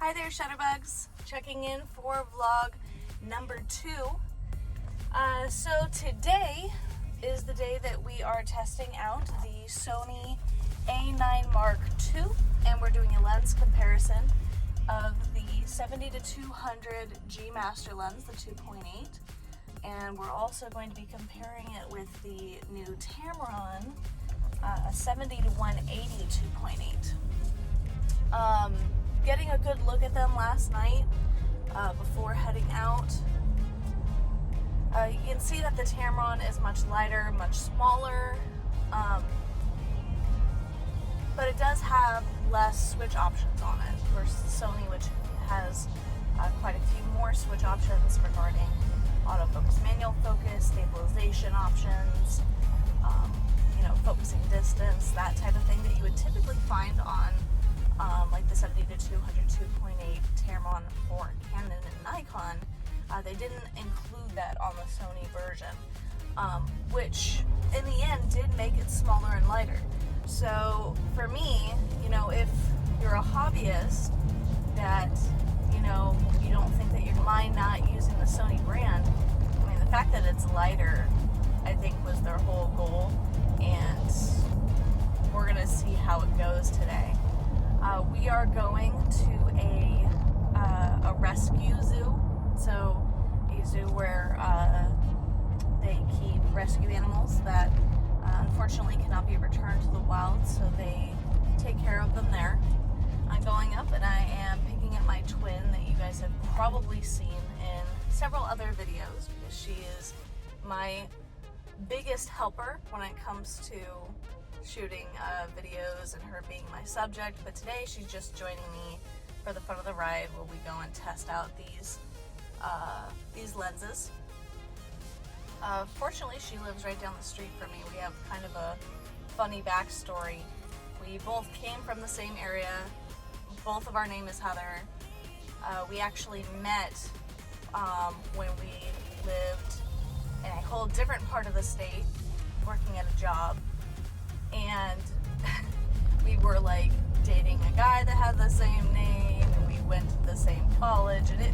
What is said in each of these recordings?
Hi there, Shutterbugs. Checking in for vlog number 2. So today is the day that we are testing out the Sony A9II, and we're doing a lens comparison of the 70-200 G Master lens, the 2.8, and we're also going to be comparing it with the new Tamron, a 70-180 2.8. Getting a good look at them last night before heading out. You can see that the Tamron is much lighter, much smaller, but it does have less switch options on it versus Sony, which has quite a few more switch options regarding autofocus, manual focus, stabilization options, focusing distance, that type of thing that you would typically find on like the 70-200 2.8 Tamron for Canon and Nikon. They didn't include that on the Sony version, which in the end did make it smaller and lighter. So for me, if you're a hobbyist that, you don't think that you mind not using the Sony brand, I mean, the fact that it's lighter, I think, was their whole goal, and we're going to see how it goes today. We are going to a rescue zoo, so a zoo where they keep rescue animals that unfortunately cannot be returned to the wild, so they take care of them there. I'm going up and I am picking up my twin that you guys have probably seen in several other videos, because she is my biggest helper when it comes to shooting videos and her being my subject. But today she's just joining me for the fun of the ride where we go and test out these lenses. Fortunately, she lives right down the street from me. We have kind of a funny backstory. We both came from the same area. Both of our name is Heather. We actually met when we lived in a whole different part of the state, working at a job, and we were like dating a guy that had the same name, and we went to the same college, and it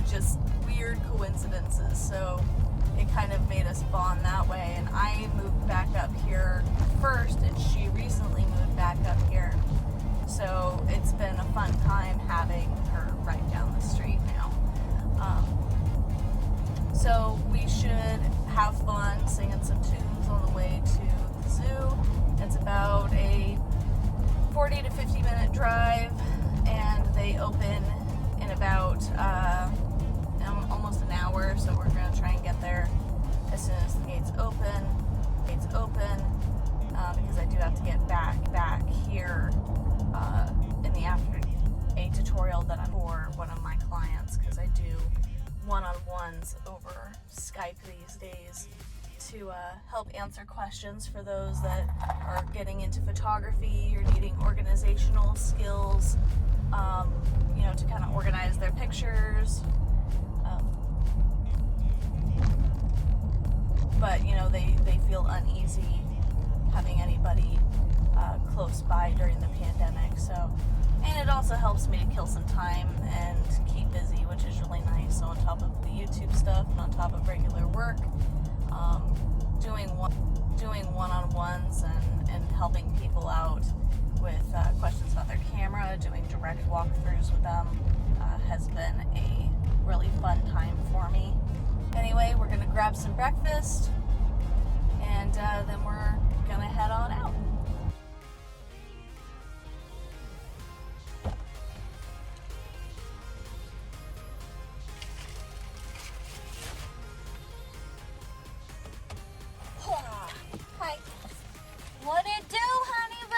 just weird coincidences. So it kind of made us bond that way. And I moved back up here first, and she recently moved back up here. So it's been a fun time having her right down the street now. So we should have fun singing some tunes on the way to the zoo. It's about a 40 to 50 minute drive, and they open in about almost an hour, so we're going to try and get there as soon as the gates open. Because I do have to get back here in the afternoon. A tutorial that I'm for one of my clients, because I do one-on-ones over Skype these days to help answer questions for those that are getting into photography or needing organizational skills, to kind of organize their pictures. But they feel uneasy having anybody close by during the pandemic. So, and it also helps me to kill some time and keep busy, which is really nice. So on top of the YouTube stuff and on top of regular work, doing one-on-ones and helping people out with questions about their camera, doing direct walkthroughs with them has been a really fun time for me. Anyway, we're going to grab some breakfast, and then we're going to head on out. Hi. What it do, honey boo?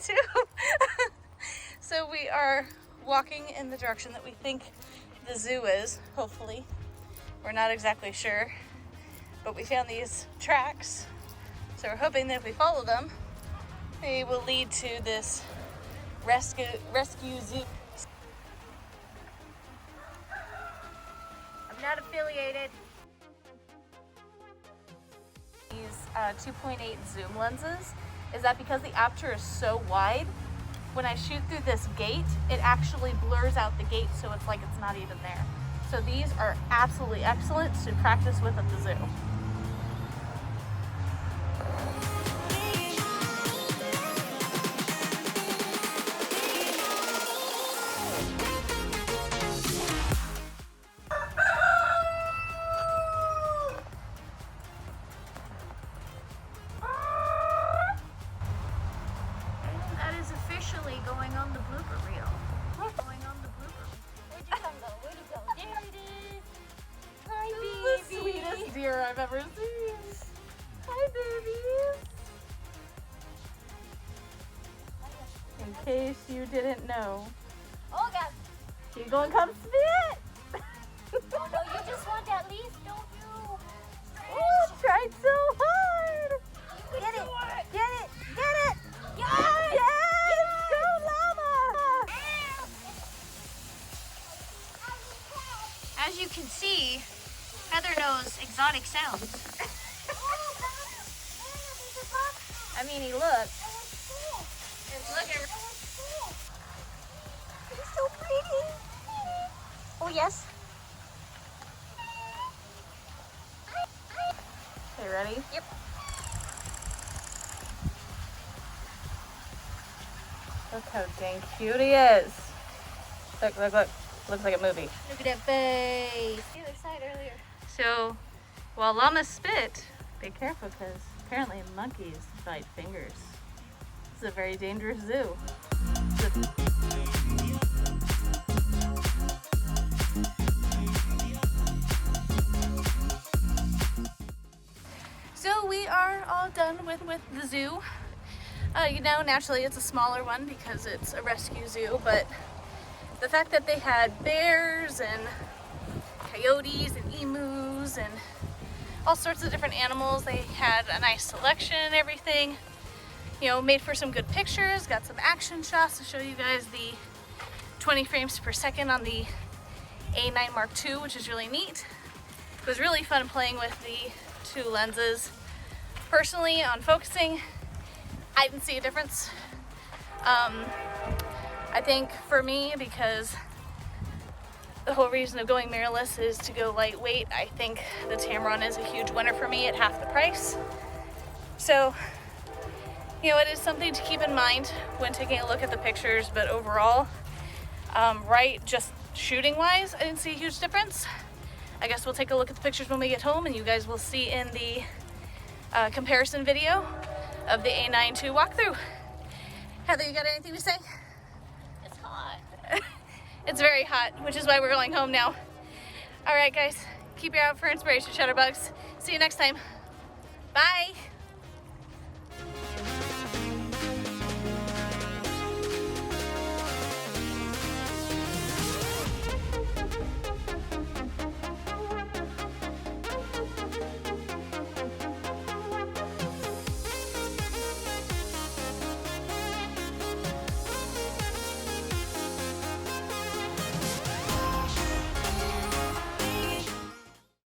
too. So we are walking in the direction that we think the zoo is, hopefully. We're not exactly sure, but we found these tracks. So we're hoping that if we follow them, they will lead to this rescue zoo. I'm not affiliated. These 2.8 zoom lenses is that because the aperture is so wide, when I shoot through this gate, it actually blurs out the gate so it's like it's not even there. So these are absolutely excellent to practice with at the zoo. Going on the blooper reel. Going on the blooper. Where'd you come go? Where'd you go? There it is. Hi, baby. This is the sweetest deer I've ever seen. Hi, babies. In case you didn't know. Oh, God. You gonna come spit? Oh, no, you just want that leaf, don't you? Oh, tried so hard. Get it. Get it. Get it. Yes. Yes. Go, llama. As you can see, Heather knows exotic sounds. I mean, he looks. It's looking. He's so pretty. Oh, yes. Okay, ready? Yep. Look how dang cute he is. Look, look, look. Looks like a movie. Look at that face. The other side earlier. So, while llamas spit, be careful because apparently monkeys bite fingers. This is a very dangerous zoo. So we are all done with the zoo. You know, naturally it's a smaller one because it's a rescue zoo, but the fact that they had bears and coyotes and emus and all sorts of different animals, they had a nice selection and everything. You know, made for some good pictures, got some action shots to show you guys the 20 frames per second on the A9 Mark II, which is really neat. It was really fun playing with the two lenses. Personally, on focusing, I didn't see a difference. I think for me, because the whole reason of going mirrorless is to go lightweight, I think the Tamron is a huge winner for me at half the price. So, you know, it is something to keep in mind when taking a look at the pictures, but overall, right, just shooting wise, I didn't see a huge difference. I guess we'll take a look at the pictures when we get home, and you guys will see in the comparison video of the A9II walkthrough. Heather, you got anything to say? It's hot. It's very hot, which is why we're going home now. All right, guys, keep your eye out for inspiration, Shutterbugs. See you next time. Bye.